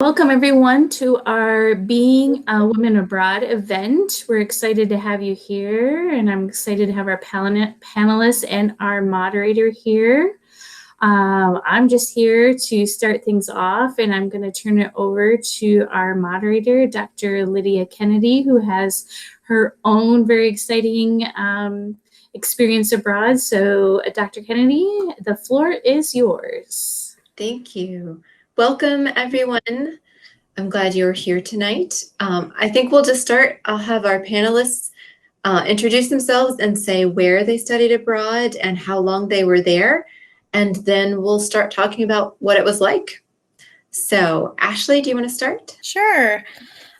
Welcome everyone to our Being a Women Abroad event. We're excited to have you here, and I'm excited to have our panelists and our moderator here. I'm just here to start things off, and I'm going to turn it over to our moderator, Dr. Lydia Kennedy, who has her own very exciting experience abroad. So, Dr. Kennedy, the floor is yours. Thank you. Welcome, everyone. I'm glad you're here tonight. I think we'll just start. I'll have our panelists introduce themselves and say where they studied abroad and how long they were there. And then we'll start talking about what it was like. So, Ashley, do you want to start? Sure.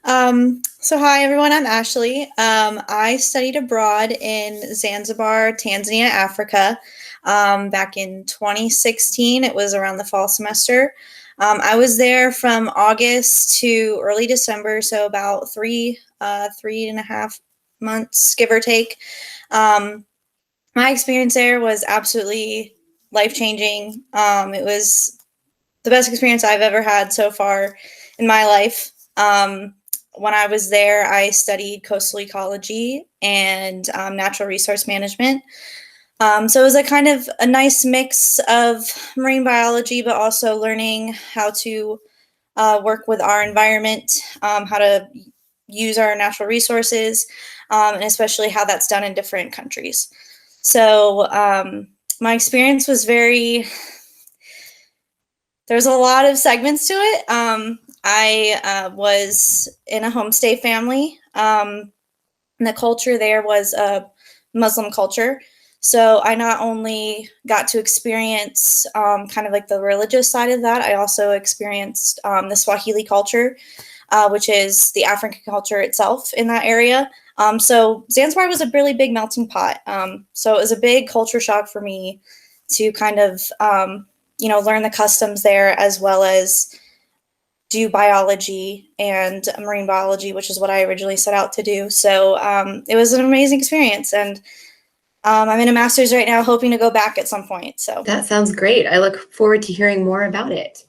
So hi, everyone. I'm Ashley. I studied abroad in Zanzibar, Tanzania, Africa, back in 2016. It was around the fall semester. I was there from August to early December, so about three and a half months, give or take. My experience there was absolutely life-changing. It was the best experience I've ever had so far in my life. When I was there, I studied coastal ecology and natural resource management. So it was a kind of a nice mix of marine biology, but also learning how to work with our environment, how to use our natural resources, and especially how that's done in different countries. So my experience was there's a lot of segments to it. I was in a homestay family. And the culture there was a Muslim culture. So I not only got to experience kind of like the religious side of that, I also experienced the Swahili culture, which is the African culture itself in that area. So Zanzibar was a really big melting pot. So it was a big culture shock for me to kind of, learn the customs there, as well as do biology and marine biology, which is what I originally set out to do. So it was an amazing experience. And I'm in a master's right now, hoping to go back at some point. So that sounds great. I look forward to hearing more about it.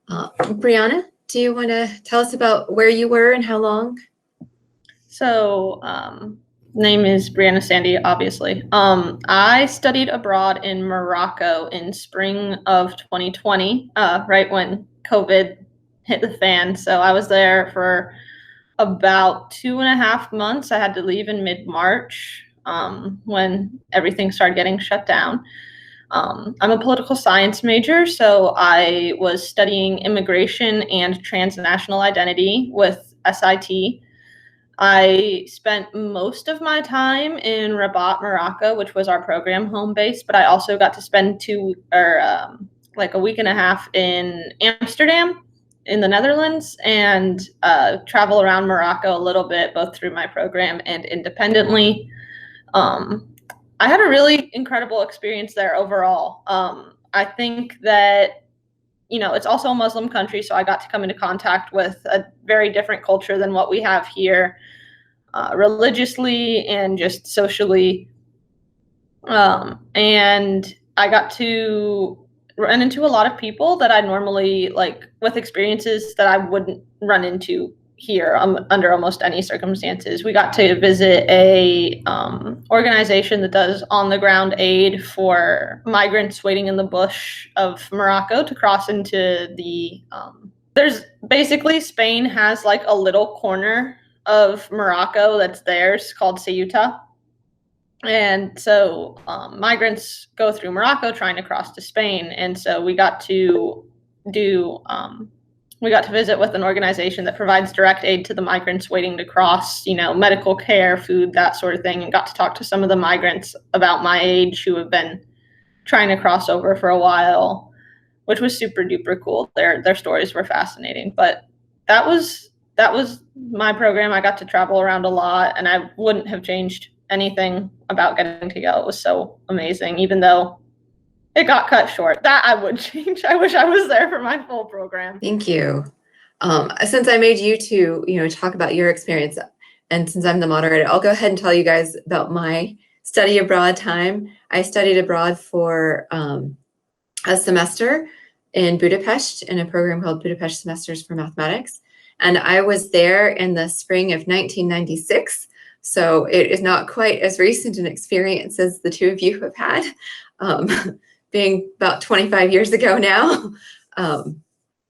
Brianna, do you want to tell us about where you were and how long? So, name is Brianna Sandy, obviously. I studied abroad in Morocco in spring of 2020, right when COVID hit the fan. So I was there for about 2.5 months. I had to leave in mid-March when everything started getting shut down. I'm a political science major, so I was studying immigration and transnational identity with SIT. I spent most of my time in Rabat, Morocco, which was our program home base, but I also got to spend a week and a half in Amsterdam in the Netherlands and travel around Morocco a little bit, both through my program and independently. I had a really incredible experience there overall. I think that it's also a Muslim country, so I got to come into contact with a very different culture than what we have here, religiously and just socially. And I got to run into a lot of people that I normally, with experiences that I wouldn't run into here under almost any circumstances. We got to visit a organization that does on-the-ground aid for migrants waiting in the bush of Morocco to cross into the there's basically, Spain has like a little corner of Morocco that's theirs called Ceuta. And so migrants go through Morocco trying to cross to Spain. And so we got to visit with an organization that provides direct aid to the migrants waiting to cross, medical care, food, that sort of thing, and got to talk to some of the migrants about my age who have been trying to cross over for a while, which was super duper cool. Their stories were fascinating. But that was my program. I got to travel around a lot, and I wouldn't have changed anything about getting to go. It was so amazing, even though it got cut short. That I would change. I wish I was there for my full program. Thank you. Since I made you two, talk about your experience, and since I'm the moderator, I'll go ahead and tell you guys about my study abroad time. I studied abroad for a semester in Budapest in a program called Budapest Semesters for Mathematics. And I was there in the spring of 1996. So it is not quite as recent an experience as the two of you have had, being about 25 years ago now.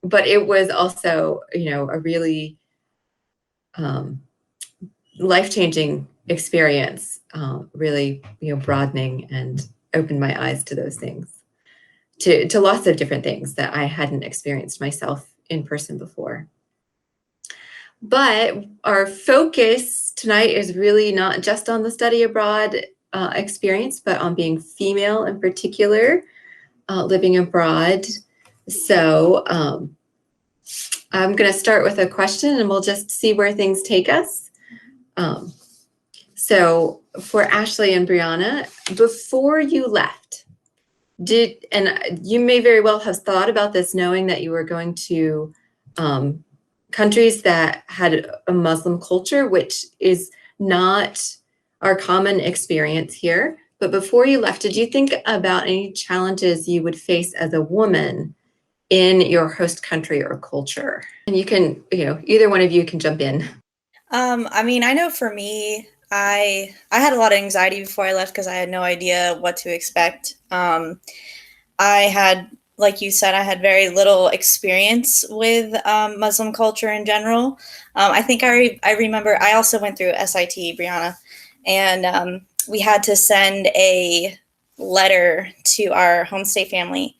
But it was also, a really life-changing experience, really, broadening and opened my eyes to those things, to lots of different things that I hadn't experienced myself in person before. But our focus tonight is really not just on the study abroad experience, but on being female in particular, living abroad. So I'm going to start with a question and we'll just see where things take us. So for Ashley and Brianna, before you left, and you may very well have thought about this knowing that you were going to countries that had a Muslim culture, which is not our common experience here. But before you left, did you think about any challenges you would face as a woman in your host country or culture? And you can, either one of you can jump in. I know for me, I had a lot of anxiety before I left because I had no idea what to expect. I had, like you said, I had very little experience with Muslim culture in general. I think I remember I also went through SIT, Brianna, and we had to send a letter to our homestay family.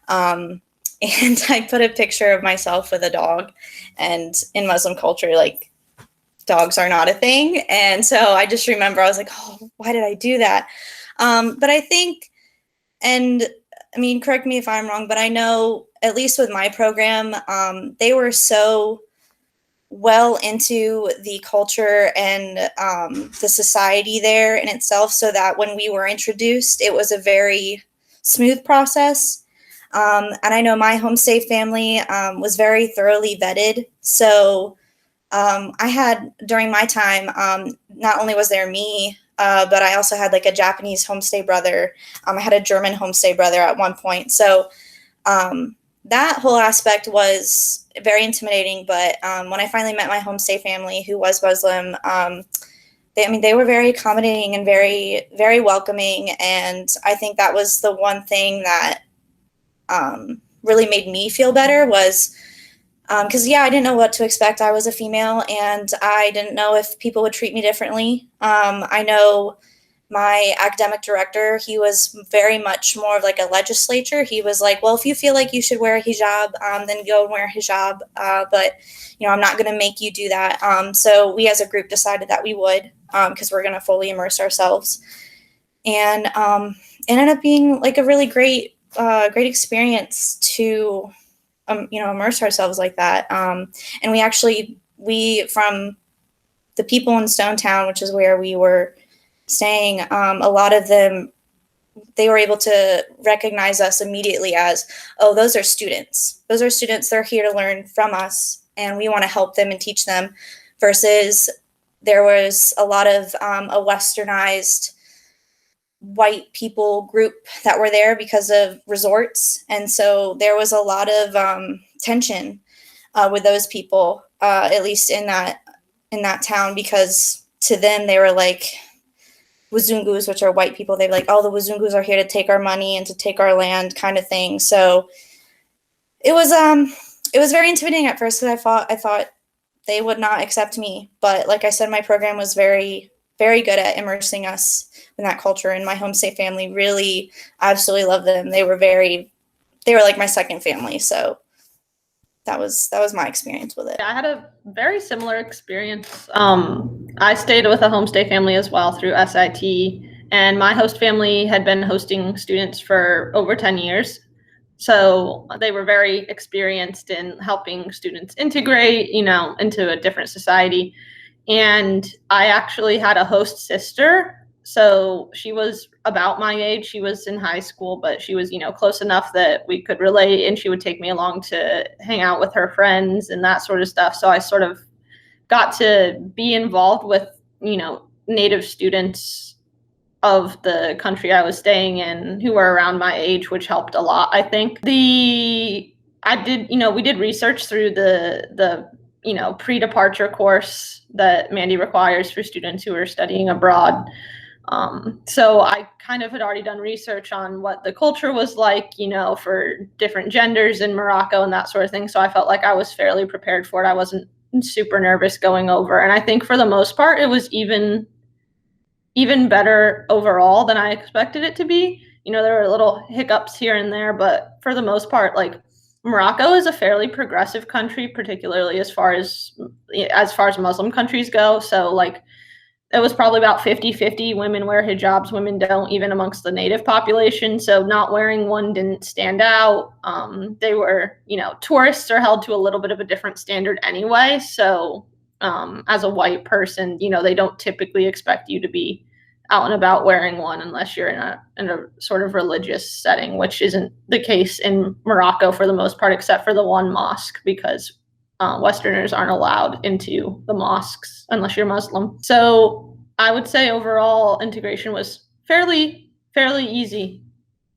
And I put a picture of myself with a dog, and in Muslim culture, like, dogs are not a thing. And so I just remember I was like, oh, why did I do that? But I think, and I mean, correct me if I'm wrong, but I know, at least with my program, they were so well into the culture and the society there in itself, so that when we were introduced, it was a very smooth process. And I know my homestay family was very thoroughly vetted. So I had, during my time, not only was there me, but I also had like a Japanese homestay brother. I had a German homestay brother at one point. So that whole aspect was very intimidating. But when I finally met my homestay family, who was Muslim, they were very accommodating and very, very welcoming. And I think that was the one thing that really made me feel better was because, I didn't know what to expect. I was a female, and I didn't know if people would treat me differently. I know my academic director, he was very much more of like a legislator. He was like, well, if you feel like you should wear a hijab, then go and wear a hijab. But, I'm not going to make you do that. So we as a group decided that we would, because we're going to fully immerse ourselves. And it ended up being like a really great experience to immerse ourselves like that. And we from the people in Stone Town, which is where we were staying, a lot of them, they were able to recognize us immediately as, oh, those are students. Those are students. They're here to learn from us, and we want to help them and teach them, versus there was a lot of a westernized white people group that were there because of resorts. And so there was a lot of tension with those people, at least in that town, because to them they were like Wazungus, which are white people. They're like, oh, the Wazungus are here to take our money and to take our land, kind of thing. So it was very intimidating at first, because I thought they would not accept me. But like I said, my program was very, very good at immersing us in that culture, and my homestay family really absolutely loved them. They were like my second family. So that was my experience with it. I had a very similar experience. I stayed with a homestay family as well through SIT, and my host family had been hosting students for over 10 years. So they were very experienced in helping students integrate, into a different society. And I actually had a host sister. So she was about my age. She was in high school, but she was, close enough that we could relate, and she would take me along to hang out with her friends and that sort of stuff. So I sort of got to be involved with, native students of the country I was staying in who were around my age, which helped a lot, I think. We did research through the pre-departure course that Mandy requires for students who are studying abroad. So I kind of had already done research on what the culture was like, for different genders in Morocco and that sort of thing. So I felt like I was fairly prepared for it. I wasn't super nervous going over. And I think for the most part, it was even better overall than I expected it to be. There were little hiccups here and there, but for the most part, like, Morocco is a fairly progressive country, particularly as far as Muslim countries go. So like, it was probably about 50-50. Women wear hijabs, women don't, even amongst the native population. So not wearing one didn't stand out. They were, tourists are held to a little bit of a different standard anyway. So as a white person, they don't typically expect you to be out and about wearing one unless you're in a sort of religious setting, which isn't the case in Morocco for the most part, except for the one mosque, because Westerners aren't allowed into the mosques unless you're Muslim. So I would say overall integration was fairly easy.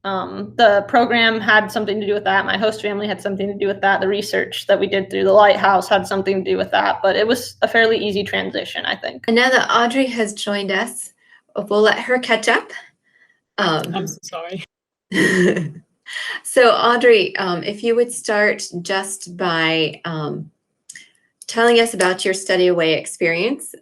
The program had something to do with that. My host family had something to do with that. The research that we did through the Lighthouse had something to do with that. But it was a fairly easy transition, I think. And now that Audrey has joined us, we'll let her catch up. I'm so sorry. So Audrey, if you would start just by telling us about your study away experience,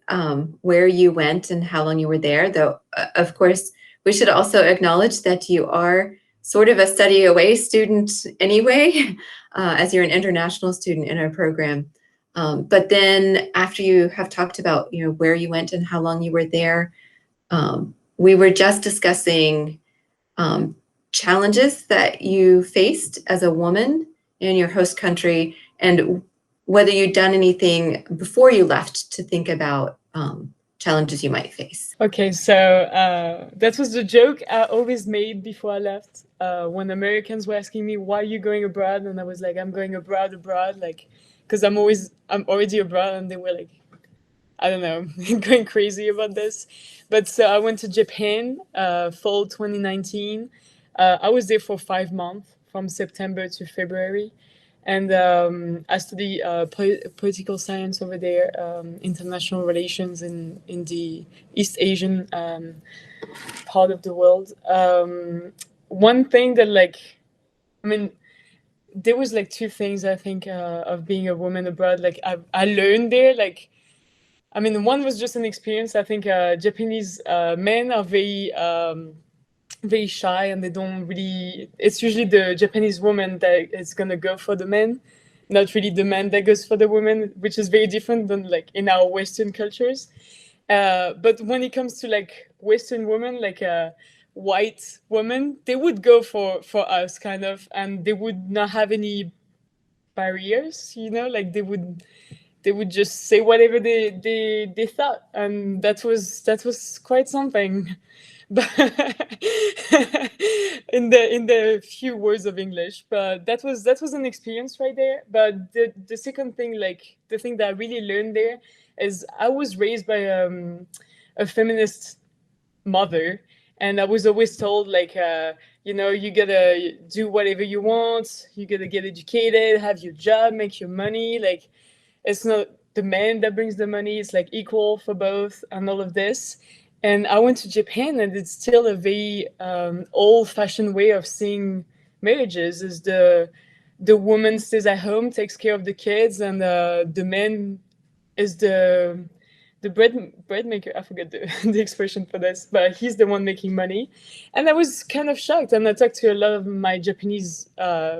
where you went and how long you were there, though, of course, we should also acknowledge that you are sort of a study away student anyway, as you're an international student in our program. But then after you have talked about, where you went and how long you were there, we were just discussing challenges that you faced as a woman in your host country, and whether you'd done anything before you left to think about challenges you might face. Okay, so that was the joke I always made before I left. When Americans were asking me, why are you going abroad? And I was like, I'm going abroad, like, because I'm already abroad. And they were like, I don't know, going crazy about this. But so I went to Japan, fall 2019. I was there for 5 months, from September to February. And I study political science over there, international relations in the East Asian part of the world. One thing that there was like 2 things I think of being a woman abroad. Like I learned there, one was just an experience. I think Japanese men are very shy, and they don't really, it's usually the Japanese woman that is going to go for the men, not really the man that goes for the woman, which is very different than like in our Western cultures. But when it comes to like Western women, like a white woman, they would go for us kind of, and they would not have any barriers, like they would just say whatever they thought, and that was quite something. But in the few words of English, but that was an experience right there. But the second thing, like the thing that I really learned there, is I was raised by a feminist mother, and I was always told like you gotta do whatever you want, you gotta get educated, have your job, make your money, like it's not the man that brings the money, it's like equal for both and all of this. And I went to Japan, and it's still a very old-fashioned way of seeing marriages. Is the woman stays at home, takes care of the kids, and the man is the bread maker. I forget the expression for this, but he's the one making money. And I was kind of shocked. And I talked to a lot of my Japanese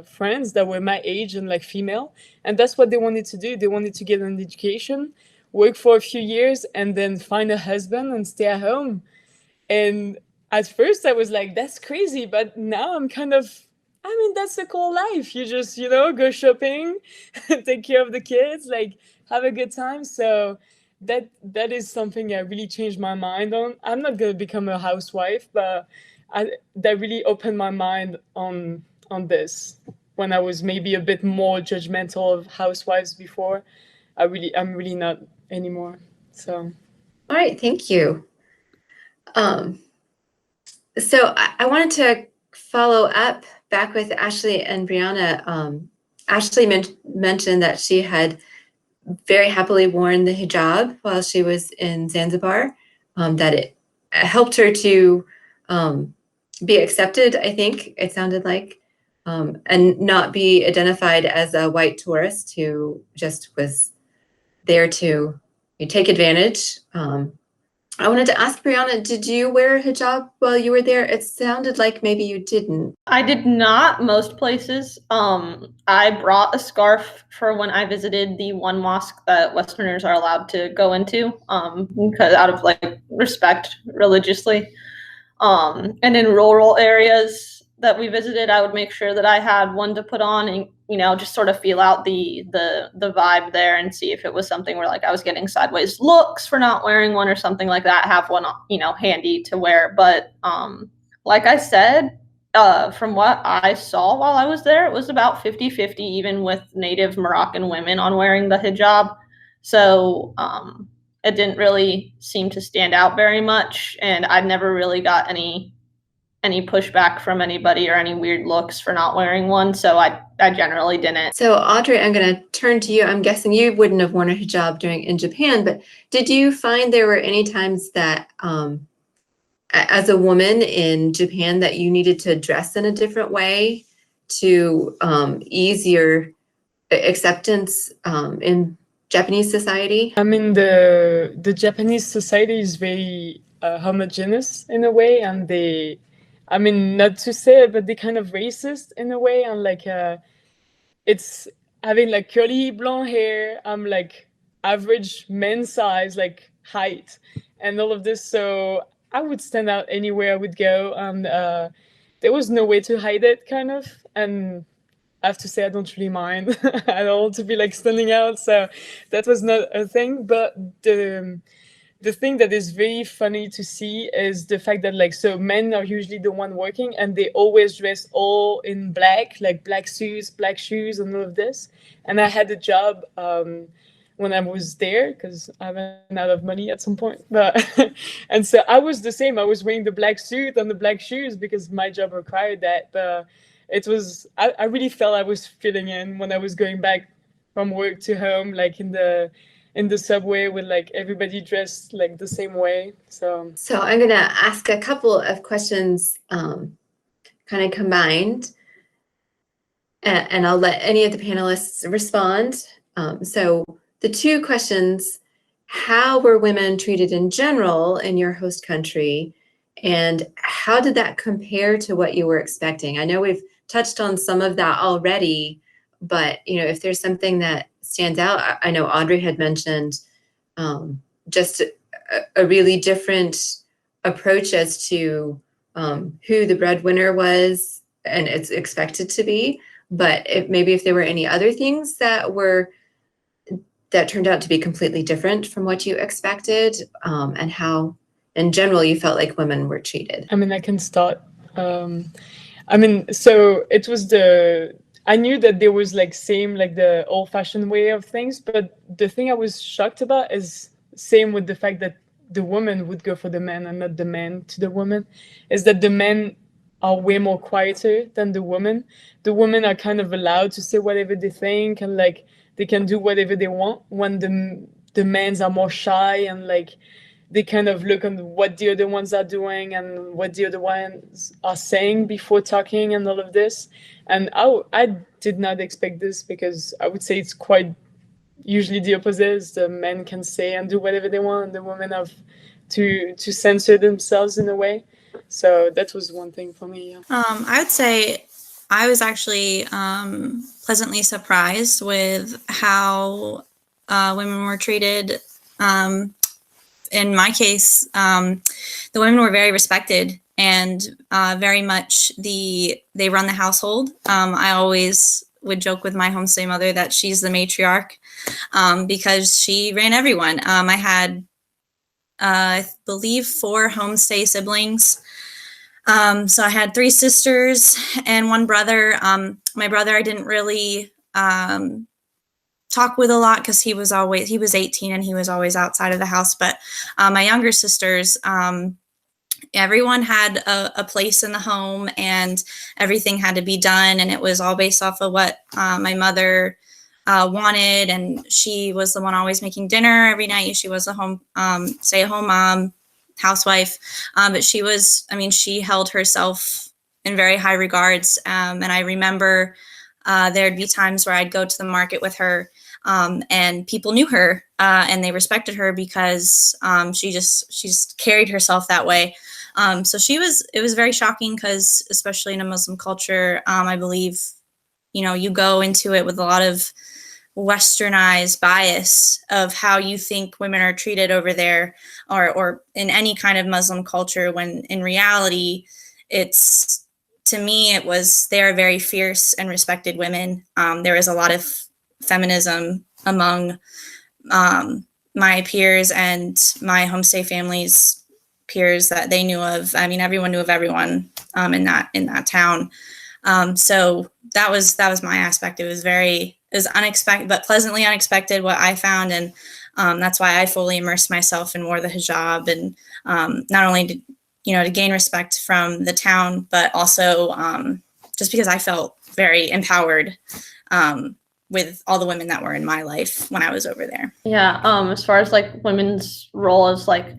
friends that were my age and like female, and that's what they wanted to do. They wanted to get an education, work for a few years, and then find a husband and stay at home. And at first I was like, that's crazy. But now I'm kind of, that's the cool life. You just, go shopping, take care of the kids, like have a good time. So that is something I really changed my mind on. I'm not going to become a housewife, but that really opened my mind on this. When I was maybe a bit more judgmental of housewives before, I'm really not anymore. So all right, thank you. So I wanted to follow up back with Ashley and Brianna. Ashley mentioned that she had very happily worn the hijab while she was in Zanzibar, that it helped her to be accepted, I think it sounded like, and not be identified as a white tourist who just was there to take advantage. I wanted to ask Brianna, did you wear a hijab while you were there? It sounded like maybe you didn't. I did not most places. I brought a scarf for when I visited the one mosque that Westerners are allowed to go into, because out of like respect religiously. And in rural areas that we visited, I would make sure that I had one to put on and, you know, just sort of feel out the vibe there and see if it was something where like I was getting sideways looks for not wearing one or something like that. Have one, you know, handy to wear. But like I said, from what I saw while I was there, it was about 50-50, even with native Moroccan women on wearing the hijab. So it didn't really seem to stand out very much, and I never really got any pushback from anybody or any weird looks for not wearing one, so I generally didn't. So Audrey, I'm going to turn to you. I'm guessing you wouldn't have worn a hijab in Japan, but did you find there were any times that as a woman in Japan that you needed to dress in a different way to ease your acceptance in Japanese society? I mean, the Japanese society is very homogeneous in a way, and they, I mean, not to say it, but they kind of racist in a way, and like it's having like curly blonde hair. I'm like average men's size, like height, and all of this. So I would stand out anywhere I would go, and there was no way to hide it, kind of, and I have to say I don't really mind at all to be like standing out. So that was not a thing. But the thing that is very funny to see is the fact that like so men are usually the one working and they always dress all in black, like black suits, black shoes, and all of this. And I had a job when I was there because I ran out of money at some point. But and so I was the same. I was wearing the black suit and the black shoes because my job required that. But it was I really felt I was fitting in when I was going back from work to home, like in the subway with like everybody dressed like the same way. So I'm going to ask a couple of questions kind of combined, and I'll let any of the panelists respond. So the two questions: how were women treated in general in your host country, and how did that compare to what you were expecting? I know we've touched on some of that already, but you know, if there's something that stands out, I know Audrey had mentioned just a really different approach as to who the breadwinner was and it's expected to be. But if there were any other things that turned out to be completely different from what you expected, and how in general you felt like women were treated. I mean, I can start. I mean, so it was I knew that there was like same like the old-fashioned way of things, but the thing I was shocked about is same with the fact that the woman would go for the man and not the man to the woman, is that the men are way more quieter than the women. The women are kind of allowed to say whatever they think and like they can do whatever they want, when the men's are more shy and like they kind of look on what the other ones are doing and what the other ones are saying before talking and all of this. And I did not expect this, because I would say it's quite usually the opposite. Is the men can say and do whatever they want, and the women have to censor themselves in a way. So that was one thing for me. Yeah. I would say I was actually pleasantly surprised with how women were treated. In my case, the women were very respected and very much they run the household. I always would joke with my homestay mother that she's the matriarch because she ran everyone. I had, I believe, 4 homestay siblings. So I had 3 sisters and 1 brother. My brother I didn't really talk with a lot because he was 18 and he was always outside of the house. But my younger sisters, everyone had a place in the home, and everything had to be done, and it was all based off of what my mother wanted, and she was the one always making dinner every night. She was a home stay-at-home mom, housewife, but she was, I mean, she held herself in very high regards, and I remember there'd be times where I'd go to the market with her, and people knew her, and they respected her because she just carried herself that way. So it was very shocking because, especially in a Muslim culture, I believe, you know, you go into it with a lot of westernized bias of how you think women are treated over there, or in any kind of Muslim culture, when in reality, it's, to me, it was, they are very fierce and respected women. There is a lot of feminism among my peers and my homestay family's peers that they knew of. I mean, everyone knew of everyone in that town. So that was my aspect. It was unexpected, but pleasantly unexpected, what I found. And that's why I fully immersed myself and wore the hijab, and not only to gain respect from the town, but also just because I felt very empowered with all the women that were in my life when I was over there. Yeah. As far as like women's role as like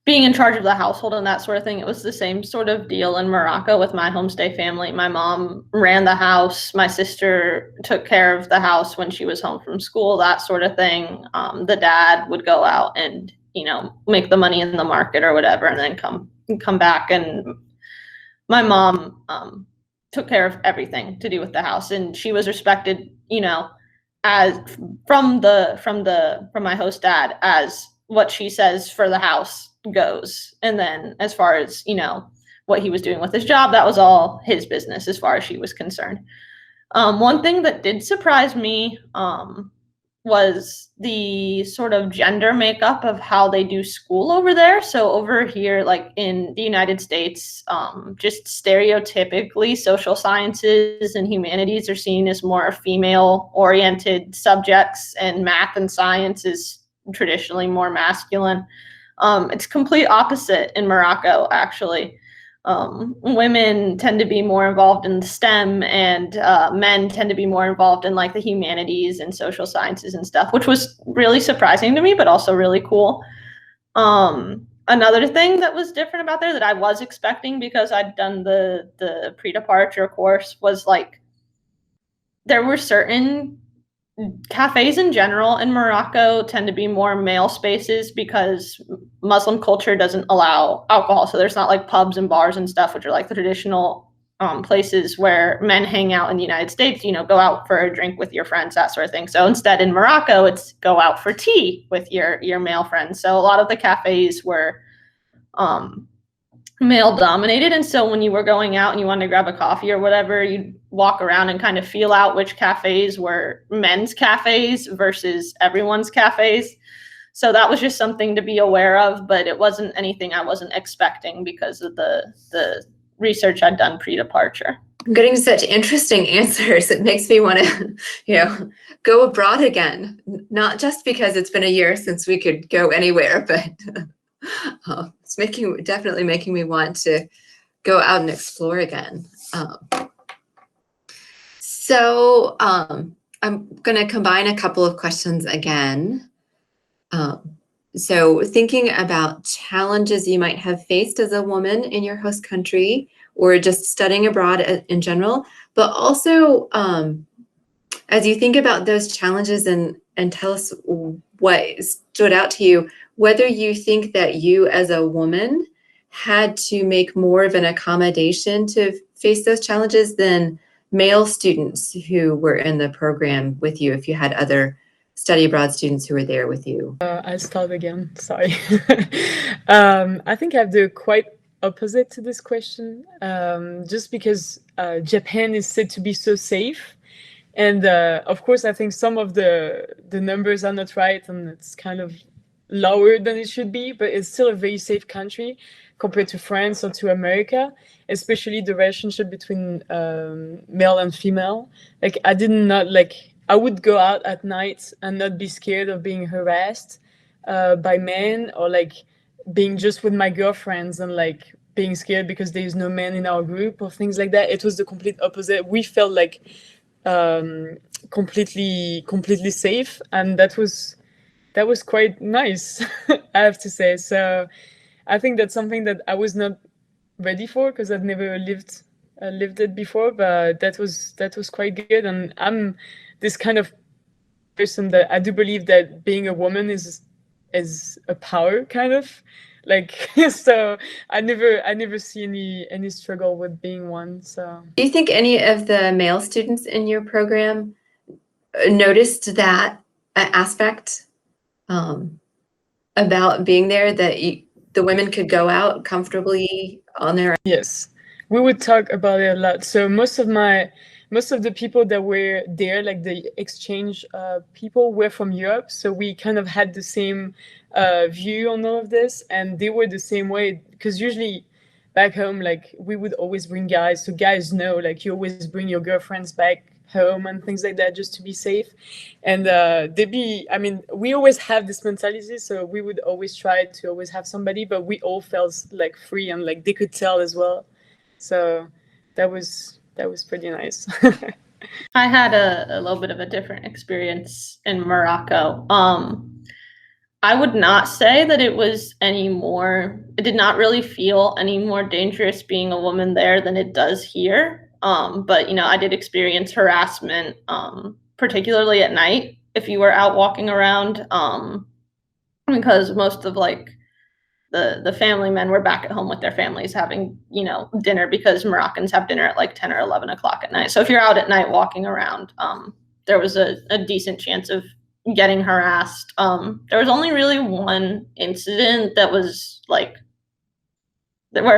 being in charge of the household and that sort of thing, it was the same sort of deal in Morocco with my homestay family. My mom ran the house. My sister took care of the house when she was home from school, that sort of thing. The dad would go out and, make the money in the market or whatever, and then come back. And my mom took care of everything to do with the house, and she was respected, as from my host dad, as what she says for the house goes. And then as far as, what he was doing with his job, that was all his business as far as she was concerned. One thing that did surprise me was the sort of gender makeup of how they do school over there. So over here, like in the United States, just stereotypically, social sciences and humanities are seen as more female-oriented subjects, and math and science is traditionally more masculine. It's complete opposite in Morocco, actually. Women tend to be more involved in STEM, and men tend to be more involved in like the humanities and social sciences and stuff, which was really surprising to me, but also really cool. Another thing that was different about there that I was expecting, because I'd done the pre-departure course, was like there were certain cafes in general in Morocco tend to be more male spaces because Muslim culture doesn't allow alcohol. So there's not like pubs and bars and stuff, which are like the traditional places where men hang out in the United States, go out for a drink with your friends, that sort of thing. So instead in Morocco, it's go out for tea with your male friends. So a lot of the cafes were male dominated, and so when you were going out and you wanted to grab a coffee or whatever, you'd walk around and kind of feel out which cafes were men's cafes versus everyone's cafes. So that was just something to be aware of, but it wasn't anything I wasn't expecting because of the research I'd done pre-departure. I'm getting such interesting answers. It makes me want to, go abroad again, not just because it's been a year since we could go anywhere, but it's definitely making me want to go out and explore again. So I'm going to combine a couple of questions again. So thinking about challenges you might have faced as a woman in your host country, or just studying abroad in general, but also as you think about those challenges and tell us what stood out to you, whether you think that you as a woman had to make more of an accommodation to face those challenges than male students who were in the program with you, if you had other study abroad students who were there with you. I'll start again, sorry. I think I have the quite opposite to this question, just because Japan is said to be so safe. And of course, I think some of the numbers are not right, and it's kind of lower than it should be, but it's still a very safe country compared to France or to America, especially the relationship between male and female. Like I would go out at night and not be scared of being harassed by men, or like being just with my girlfriends and like being scared because there is no man in our group or things like that. It was the complete opposite. We felt like completely safe, and that was quite nice. I have to say. So I think that's something that I was not ready for because I'd never lived it before, but that was quite good. And I'm this kind of person that I do believe that being a woman is a power, kind of like. So I never see any struggle with being one. So Do you think any of the male students in your program noticed that aspect about being there, that the women could go out comfortably on their own? yes, we would talk about it a lot. So most of the people that were there, like the exchange people, were from Europe. So we kind of had the same view on all of this, and they were the same way. Because usually back home, like we would always bring guys. So guys know, like you always bring your girlfriends back home and things like that just to be safe. And we always have this mentality. So we would always try to always have somebody, but we all felt like free, and like they could tell as well. So that was pretty nice. I had a little bit of a different experience in Morocco. I would not say that it did not really feel any more dangerous being a woman there than it does here. But, I did experience harassment, particularly at night if you were out walking around, because most of the family men were back at home with their families having, dinner, because Moroccans have dinner at like 10 or 11 o'clock at night. So if you're out at night walking around, there was a decent chance of getting harassed. There was only really one incident that was where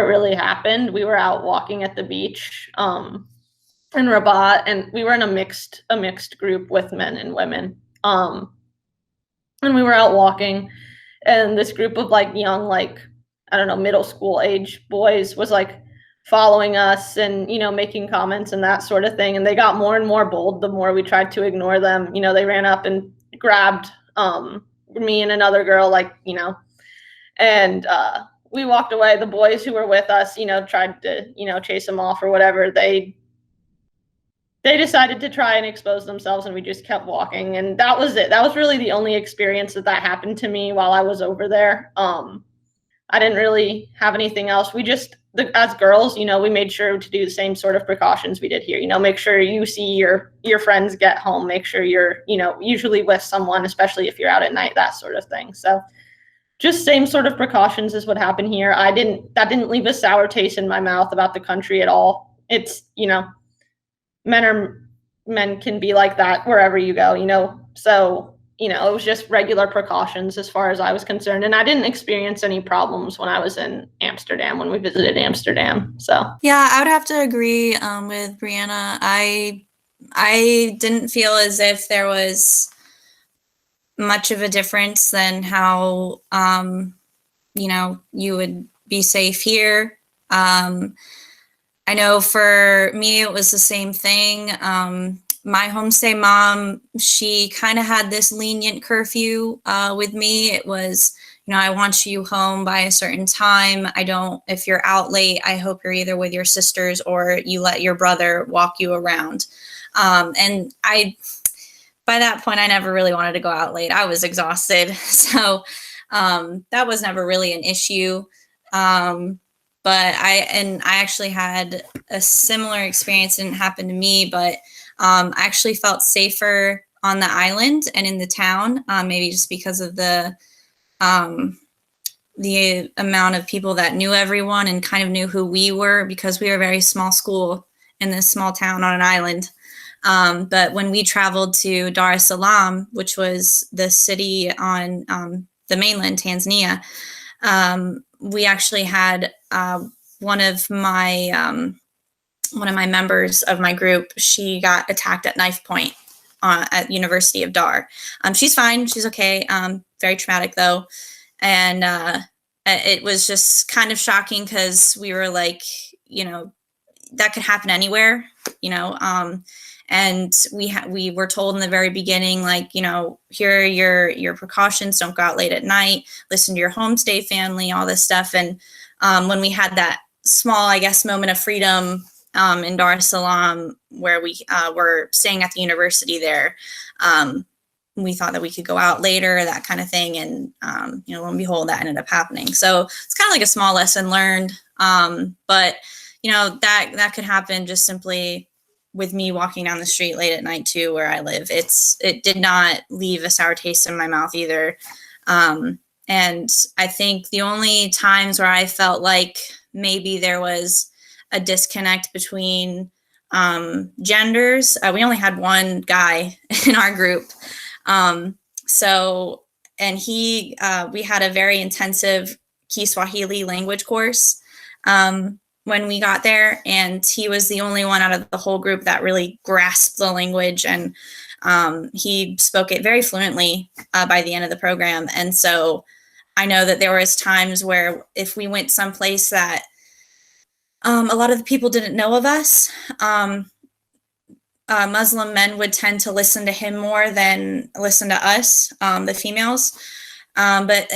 it really happened. We were out walking at the beach in Rabat, and we were in a mixed group with men and women. And we were out walking, and this group of young, I don't know, middle school age boys was following us and, making comments and that sort of thing. And they got more and more bold the more we tried to ignore them. They ran up and grabbed me and another girl, and we walked away. The boys who were with us, tried to, chase them off or whatever. They decided to try and expose themselves, and we just kept walking. And that was it. That was really the only experience that happened to me while I was over there. I didn't really have anything else. We just, as girls, we made sure to do the same sort of precautions we did here. Make sure you see your friends get home. Make sure you're, usually with someone, especially if you're out at night, that sort of thing. So just same sort of precautions is what happened here. That didn't leave a sour taste in my mouth about the country at all. It's, men can be like that wherever you go, so, it was just regular precautions as far as I was concerned. And I didn't experience any problems when I was in Amsterdam, when we visited Amsterdam. So, yeah, I would have to agree with Brianna. I didn't feel as if there was much of a difference than how, you would be safe here. I know for me, it was the same thing. My homestay mom, she kind of had this lenient curfew with me. It was, I want you home by a certain time. If you're out late, I hope you're either with your sisters or you let your brother walk you around. And by that point, I never really wanted to go out late. I was exhausted. So that was never really an issue. But I actually had a similar experience. It didn't happen to me, but I actually felt safer on the island and in the town, maybe just because of the amount of people that knew everyone and kind of knew who we were, because we were a very small school in this small town on an island. But when we traveled to Dar es Salaam, which was the city on the mainland, Tanzania, we actually had one of my members of my group. She got attacked at knife point at University of Dar. She's fine. She's okay. Very traumatic though. And it was just kind of shocking because we were like, that could happen anywhere, and we were told in the very beginning, here are your precautions. Don't go out late at night. Listen to your homestay family, all this stuff. And when we had that small, I guess, moment of freedom in Dar es Salaam, where we were staying at the university there. We thought that we could go out later, that kind of thing. And, lo and behold, that ended up happening. So it's kind of like a small lesson learned. But, that could happen just simply with me walking down the street late at night too, where I live. It did not leave a sour taste in my mouth either. And I think the only times where I felt like maybe there was a disconnect between genders, we only had one guy in our group. We had a very intensive Kiswahili language course when we got there, and he was the only one out of the whole group that really grasped the language, and he spoke it very fluently by the end of the program. And so I know that there was times where if we went someplace that a lot of the people didn't know of us, Muslim men would tend to listen to him more than listen to us, the females. But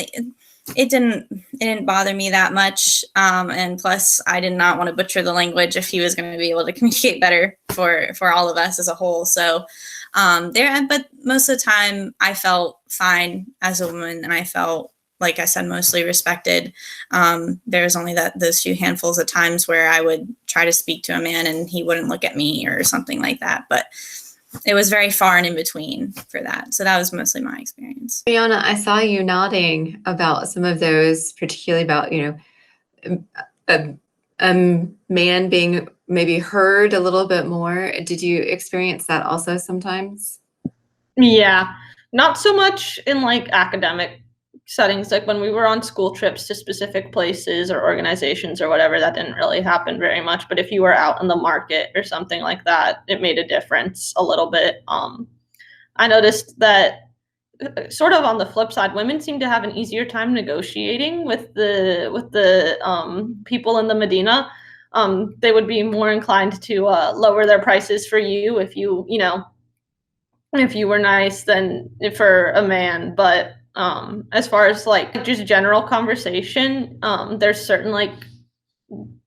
it didn't bother me that much. And plus, I did not want to butcher the language if he was going to be able to communicate better for all of us as a whole. So but most of the time I felt fine as a woman, and I felt, like I said, mostly respected. There was only those few handfuls of times where I would try to speak to a man and he wouldn't look at me or something like that. But it was very far and in between for that. So that was mostly my experience. Brianna, I saw you nodding about some of those, particularly about, a man being maybe heard a little bit more. Did you experience that also sometimes? Yeah, not so much in like academic settings, like when we were on school trips to specific places or organizations or whatever, that didn't really happen very much. But if you were out in the market or something like that, it made a difference a little bit. I noticed that sort of on the flip side, women seem to have an easier time negotiating with the people in the Medina. They would be more inclined to lower their prices for you if you were nice than for a man. But as far as like just general conversation, there's certain like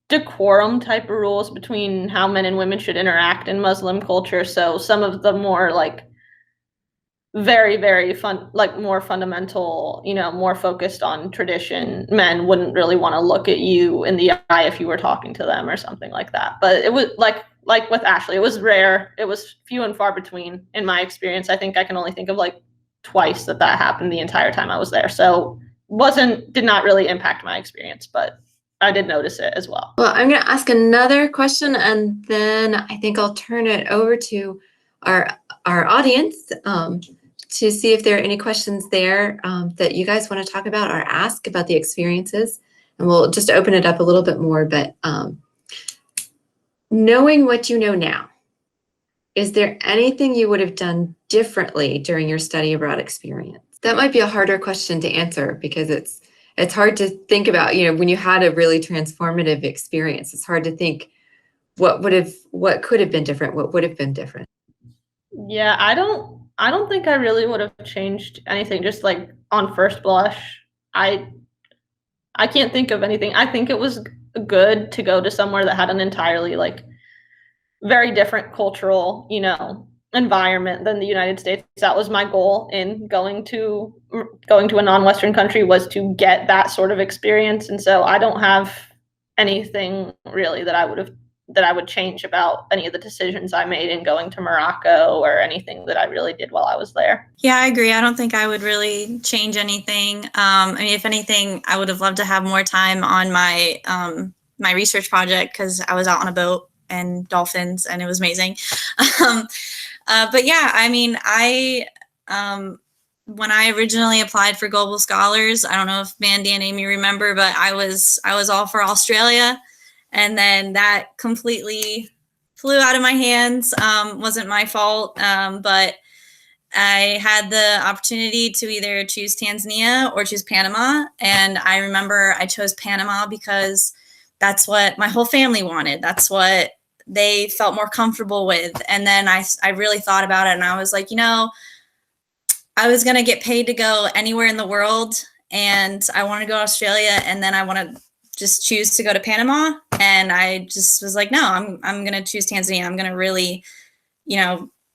decorum type of rules between how men and women should interact in Muslim culture. So some of the more like very, very fun, like more fundamental, more focused on tradition, men wouldn't really want to look at you in the eye if you were talking to them or something like that. But it was like with Ashley, it was rare. It was few and far between in my experience. I think I can only think of like twice that happened the entire time I was there. So did not really impact my experience, but I did notice it as well. Well, I'm going to ask another question, and then I think I'll turn it over to our audience to see if there are any questions there that you guys want to talk about or ask about the experiences. And we'll just open it up a little bit more. But knowing what you know now, is there anything you would have done differently during your study abroad experience? That might be a harder question to answer because it's hard to think about, when you had a really transformative experience, it's hard to think what could have been different, what would have been different. Yeah, I don't think I really would have changed anything. Just like on first blush, I can't think of anything. I think it was good to go to somewhere that had an entirely like very different cultural, environment than the United States. That was my goal in going to a non-Western country, was to get that sort of experience. And so I don't have anything really that I would change about any of the decisions I made in going to Morocco or anything that I really did while I was there. Yeah, I agree. I don't think I would really change anything. If anything, I would have loved to have more time on my my research project because I was out on a boat and dolphins and it was amazing. But yeah, when I originally applied for Global Scholars, I don't know if Mandy and Amy remember, but I was all for Australia. And then that completely flew out of my hands. Wasn't my fault. But I had the opportunity to either choose Tanzania or choose Panama. And I remember I chose Panama because that's what my whole family wanted. That's what they felt more comfortable with. And then I really thought about it and I was like, I was going to get paid to go anywhere in the world and I want to go to Australia and then I want to just choose to go to Panama. And And I just was like, no, I'm going to choose Tanzania. I'm going to really,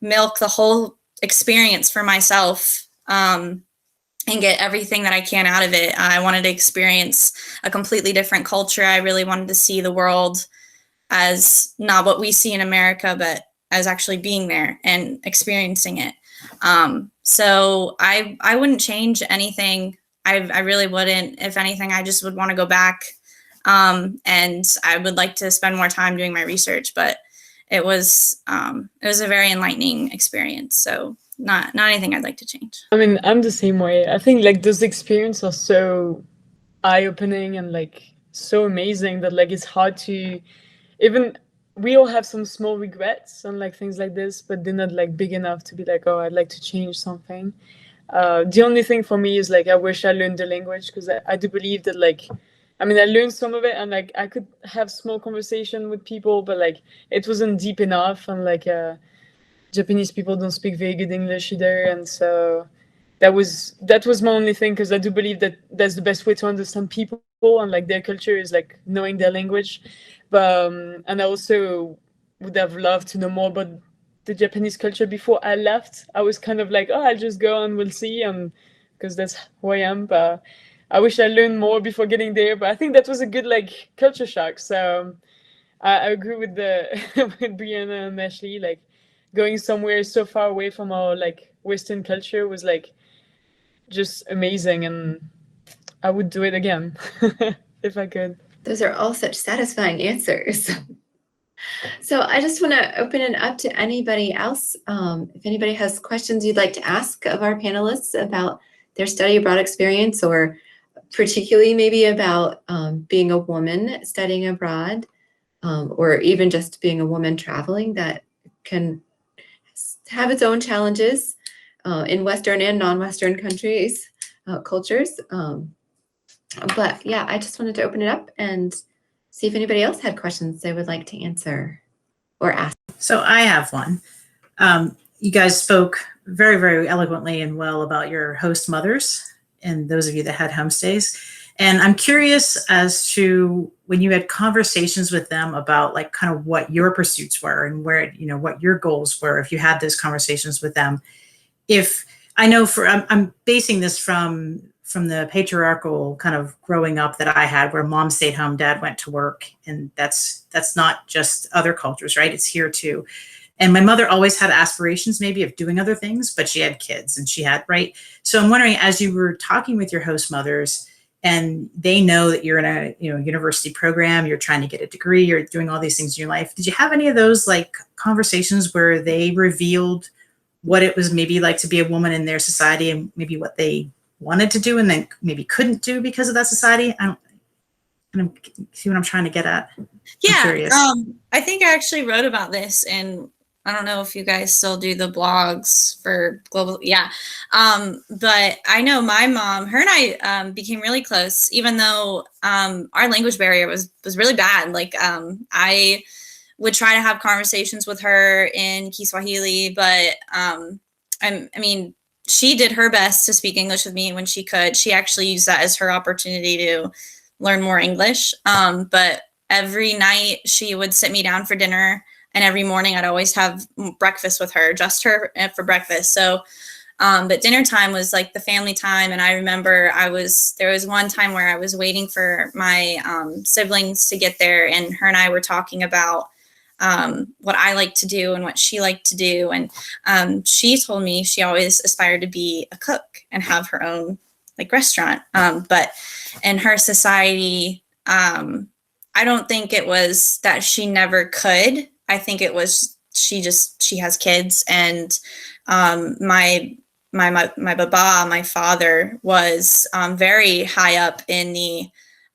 milk the whole experience for myself, and get everything that I can out of it. I wanted to experience a completely different culture. I really wanted to see the world as not what we see in America, but as actually being there and experiencing it. So I wouldn't change anything. I really wouldn't. If anything, I just would want to go back. And I would like to spend more time doing my research, but it was a very enlightening experience. So not anything I'd like to change. I mean, I'm the same way. I think like those experiences are so eye-opening and like so amazing that like it's hard to even, we all have some small regrets and like things like this, but they're not like big enough to be like, oh, I'd like to change something. The only thing for me is like I wish I learned the language, because I do believe that like, I mean, I learned some of it and like I could have small conversation with people, but like it wasn't deep enough, and like Japanese people don't speak very good English either, and so that was my only thing, because I do believe that that's the best way to understand people, and like their culture is like knowing their language. But and I also would have loved to know more about the Japanese culture before I left. I was kind of like, oh, I'll just go and we'll see, and because that's who I am. But I wish I learned more before getting there. But I think that was a good like culture shock. So I agree with with Brianna and Ashley. Like going somewhere so far away from our like Western culture was like just amazing, and I would do it again if I could. Those are all such satisfying answers. So I just want to open it up to anybody else. If anybody has questions you'd like to ask of our panelists about their study abroad experience, or particularly maybe about being a woman studying abroad, or even just being a woman traveling, that can have its own challenges in Western and non-Western countries, cultures. But yeah, I just wanted to open it up and see if anybody else had questions they would like to answer or ask. So I have one. You guys spoke very, very eloquently and well about your host mothers and those of you that had homestays. And I'm curious as to when you had conversations with them about like kind of what your pursuits were and where, what your goals were, if you had those conversations with them. If I know I'm basing this from the patriarchal kind of growing up that I had, where mom stayed home, dad went to work. And that's not just other cultures, right? It's here too. And my mother always had aspirations maybe of doing other things, but she had kids and she had, right? So I'm wondering, as you were talking with your host mothers and they know that you're in a university program, you're trying to get a degree, you're doing all these things in your life, did you have any of those like conversations where they revealed what it was maybe like to be a woman in their society and maybe what they wanted to do and then maybe couldn't do because of that society? I don't see what I'm trying to get at. Yeah. I think I actually wrote about this, and I don't know if you guys still do the blogs for global. Yeah. But I know my mom, her and I became really close, even though our language barrier was really bad. Like I would try to have conversations with her in Kiswahili, but I mean, she did her best to speak English with me when she could. She actually used that as her opportunity to learn more English. But every night she would sit me down for dinner, and every morning I'd always have breakfast with her, just her for breakfast. So, but dinner time was like the family time. And I remember there was one time where I was waiting for my siblings to get there, and her and I were talking about what I like to do and what she liked to do. And she told me she always aspired to be a cook and have her own like restaurant. But in her society, I don't think it was that she never could. I think it was she has kids, and my baba, my father, was very high up in the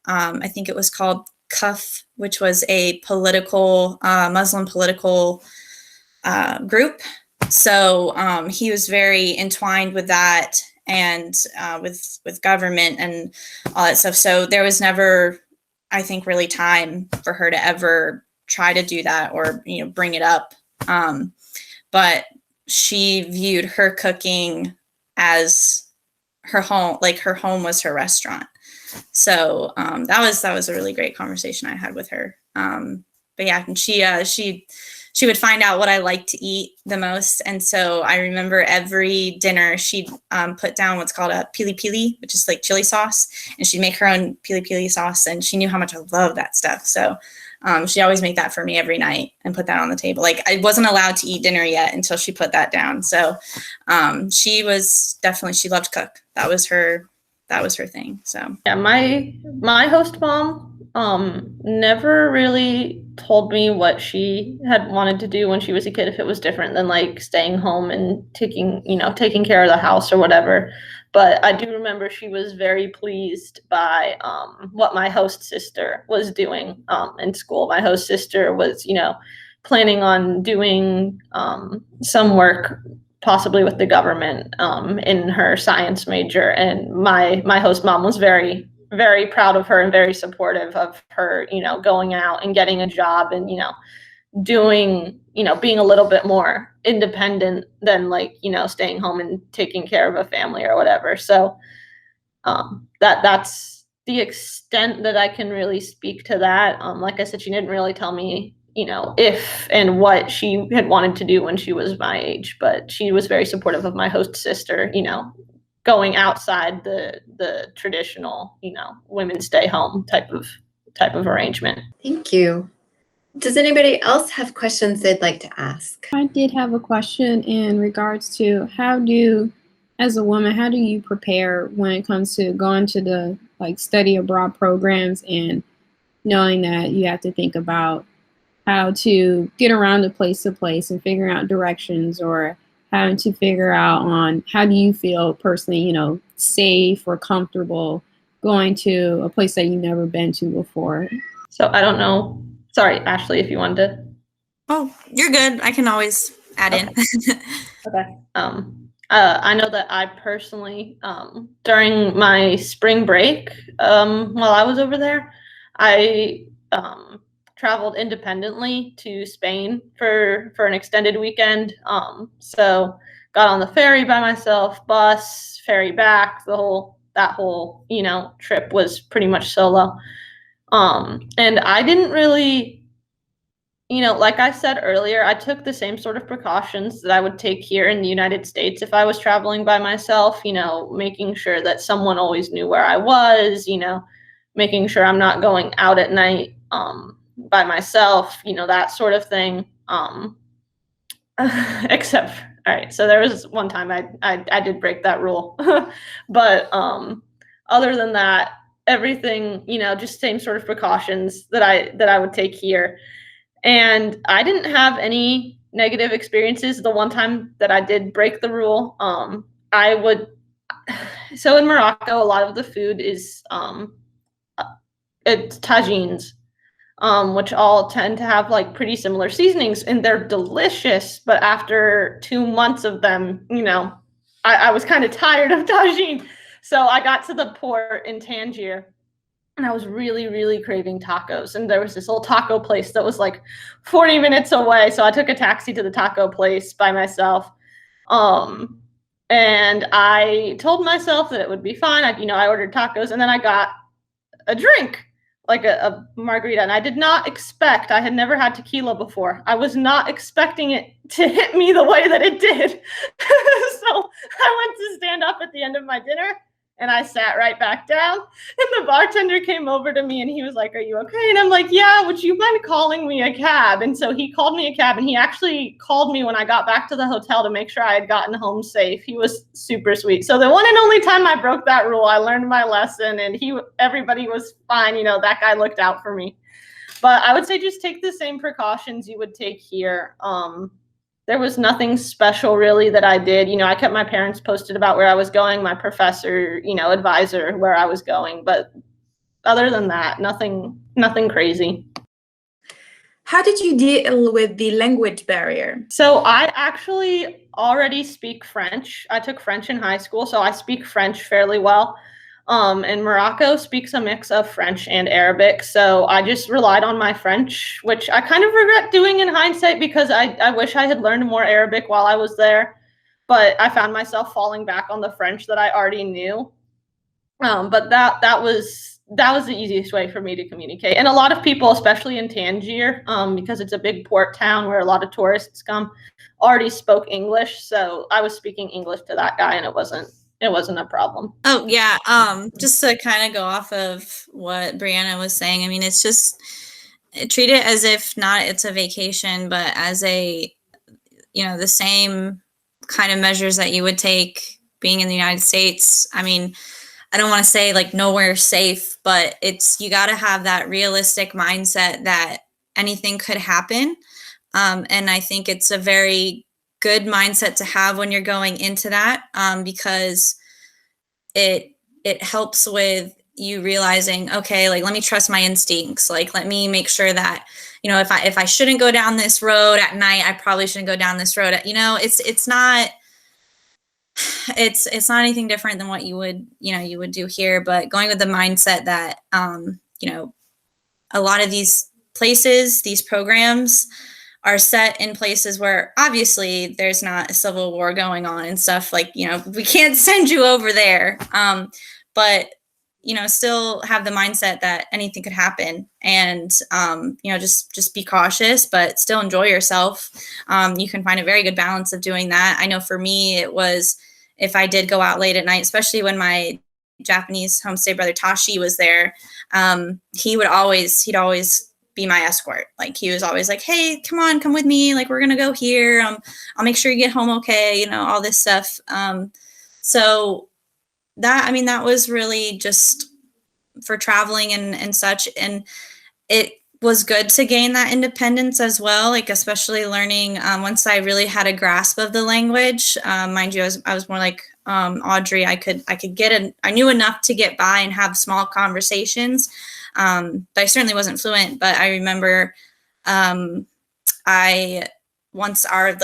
I think it was called CUF, which was a political Muslim political group. So he was very entwined with that, and with government and all that stuff. So there was never, I think, really time for her to ever try to do that or bring it up. But she viewed her cooking as her home, like her home was her restaurant. So that was a really great conversation I had with her But yeah, and she would find out what I like to eat the most. And so I remember every dinner she'd put down what's called a pili pili, which is like chili sauce. And she'd make her own pili pili sauce. And she knew how much I love that stuff. So she always made that for me every night and put that on the table. Like I wasn't allowed to eat dinner yet until she put that down. So she loved to cook. That was her thing. So yeah, my host mom never really told me what she had wanted to do when she was a kid, if it was different than like staying home and taking care of the house or whatever. But I do remember she was very pleased by what my host sister was doing in school. My host sister was, planning on doing some work possibly with the government in her science major. And my host mom was very, very proud of her and very supportive of her, going out and getting a job and, doing, being a little bit more independent than like, staying home and taking care of a family or whatever. So that's the extent that I can really speak to that. Like I said, she didn't really tell me, if and what she had wanted to do when she was my age, but she was very supportive of my host sister, going outside the traditional, women stay home type of arrangement. Thank you. Does anybody else have questions they'd like to ask? I did have a question in regards to as a woman, how do you prepare when it comes to going to the study abroad programs and knowing that you have to think about how to get around to place and figuring out directions, or having to figure out on how do you feel personally, safe or comfortable going to a place that you've never been to before? So I don't know. Sorry, Ashley, if you wanted to. Oh, you're good. I can always add in. Okay. I know that I personally, during my spring break, while I was over there, I traveled independently to Spain for an extended weekend. So got on the ferry by myself, bus, ferry back, that whole trip was pretty much solo. And I didn't really, like I said earlier, I took the same sort of precautions that I would take here in the United States if I was traveling by myself, making sure that someone always knew where I was, making sure I'm not going out at night by myself, that sort of thing. Except, all right, so there was one time I did break that rule. But other than that, everything, just same sort of precautions that I would take here. And I didn't have any negative experiences. The one time that I did break the rule, so in Morocco, a lot of the food is it's tagines, which all tend to have like pretty similar seasonings, and they're delicious. But after 2 months of them, I was kind of tired of tagine. So I got to the port in Tangier, and I was really, really craving tacos. And there was this old taco place that was like 40 minutes away. So I took a taxi to the taco place by myself. And I told myself that it would be fine. I ordered tacos, and then I got a drink, like a margarita. And I had never had tequila before. I was not expecting it to hit me the way that it did. So I went to stand up at the end of my dinner, and I sat right back down, and the bartender came over to me, and he was like, "Are you okay?" And I'm like, "Yeah, would you mind calling me a cab?" And so he called me a cab, and he actually called me when I got back to the hotel to make sure I had gotten home safe. He was super sweet. So the one and only time I broke that rule, I learned my lesson, and everybody was fine. That guy looked out for me. But I would say just take the same precautions you would take here. There was nothing special really that I did. I kept my parents posted about where I was going, my professor, advisor where I was going. But other than that, nothing crazy. How did you deal with the language barrier? So I actually already speak French. I took French in high school, so I speak French fairly well. And Morocco speaks a mix of French and Arabic. So I just relied on my French, which I kind of regret doing in hindsight because I wish I had learned more Arabic while I was there. But I found myself falling back on the French that I already knew. But that was that was the easiest way for me to communicate. And a lot of people, especially in Tangier, because it's a big port town where a lot of tourists come, already spoke English. So I was speaking English to that guy, and it wasn't a problem. Oh yeah. Just to kind of go off of what Brianna was saying, I mean, it's just treat it as if not it's a vacation, but as a, the same kind of measures that you would take being in the United States. I mean, I don't want to say like nowhere safe, but you got to have that realistic mindset that anything could happen. And I think it's a very good mindset to have when you're going into that, because it helps with you realizing, okay, like, let me trust my instincts. Like, let me make sure that, if I shouldn't go down this road at night, I probably shouldn't go down this road. It's not anything different than what you would do here, but going with the mindset that, a lot of these places, these programs are set in places where obviously there's not a civil war going on and stuff, like, we can't send you over there. But, still have the mindset that anything could happen, and, just be cautious, but still enjoy yourself. You can find a very good balance of doing that. I know for me, it was, if I did go out late at night, especially when my Japanese homestay brother Tashi was there, he'd always be my escort. Like, he was always like, hey, come with me. Like, we're going to go here. I'll make sure you get home okay. All this stuff. So that was really just for traveling and such. And it was good to gain that independence as well. Like, especially learning, once I really had a grasp of the language, mind you, I was more like, Audrey, I knew enough to get by and have small conversations. But I certainly wasn't fluent. But I remember, once our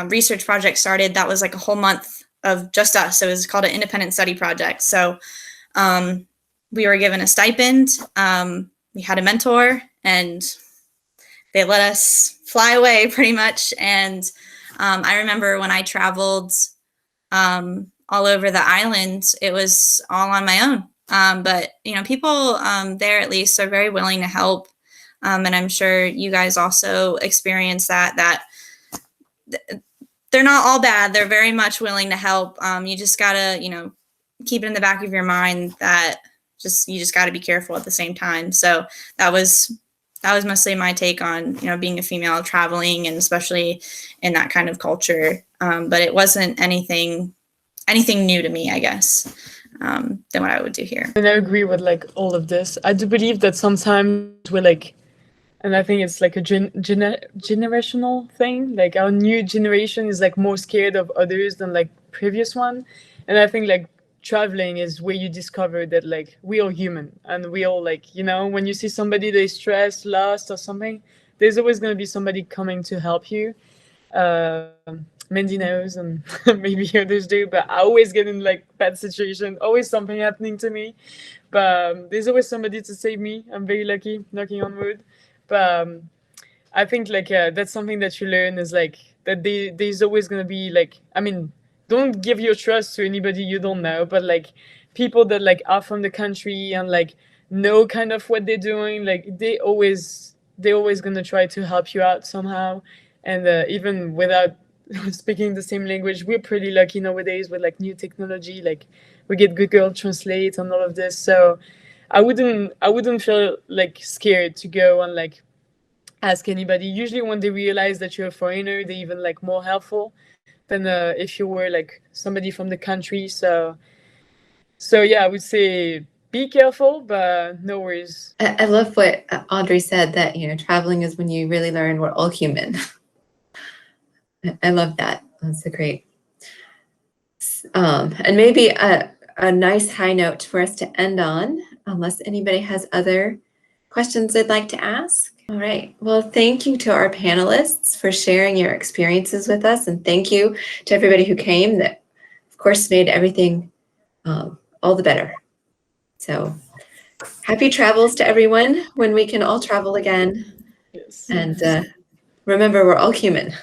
research project started, that was like a whole month of just us. So it was called an independent study project. So we were given a stipend. We had a mentor, and they let us fly away pretty much. And I remember when I traveled all over the island, it was all on my own. But, people there at least are very willing to help. And I'm sure you guys also experience that they're not all bad. They're very much willing to help. You just gotta, keep it in the back of your mind that you just gotta be careful at the same time. So that was mostly my take on, being a female traveling, and especially in that kind of culture. But it wasn't anything new to me, I guess, than what I would do here. And I agree with all of this. I do believe that sometimes we're and I think it's like a generational thing. Like, our new generation is more scared of others than previous one. And I think traveling is where you discover that we are human, and we all when you see somebody that is stressed, lost or something, there's always going to be somebody coming to help you. Mandy knows, and maybe others do, but I always get in bad situation, always something happening to me. But there's always somebody to save me. I'm very lucky, knocking on wood. But I think that's something that you learn, is that there's always going to be don't give your trust to anybody you don't know, but people that are from the country and know kind of what they're doing, they're always going to try to help you out somehow. And even without speaking the same language, we're pretty lucky nowadays with new technology. We get Google Translate and all of this. So I wouldn't feel scared to go and ask anybody. Usually when they realize that you're a foreigner, they're even more helpful than if you were somebody from the country. So yeah, I would say be careful, but no worries. I love what Audrey said, that traveling is when you really learn we're all human. I love that. That's a great. And maybe a nice high note for us to end on, unless anybody has other questions they'd like to ask. All right. Well, thank you to our panelists for sharing your experiences with us. And thank you to everybody who came. That, of course, made everything all the better. So happy travels to everyone when we can all travel again. Yes. And remember, we're all human.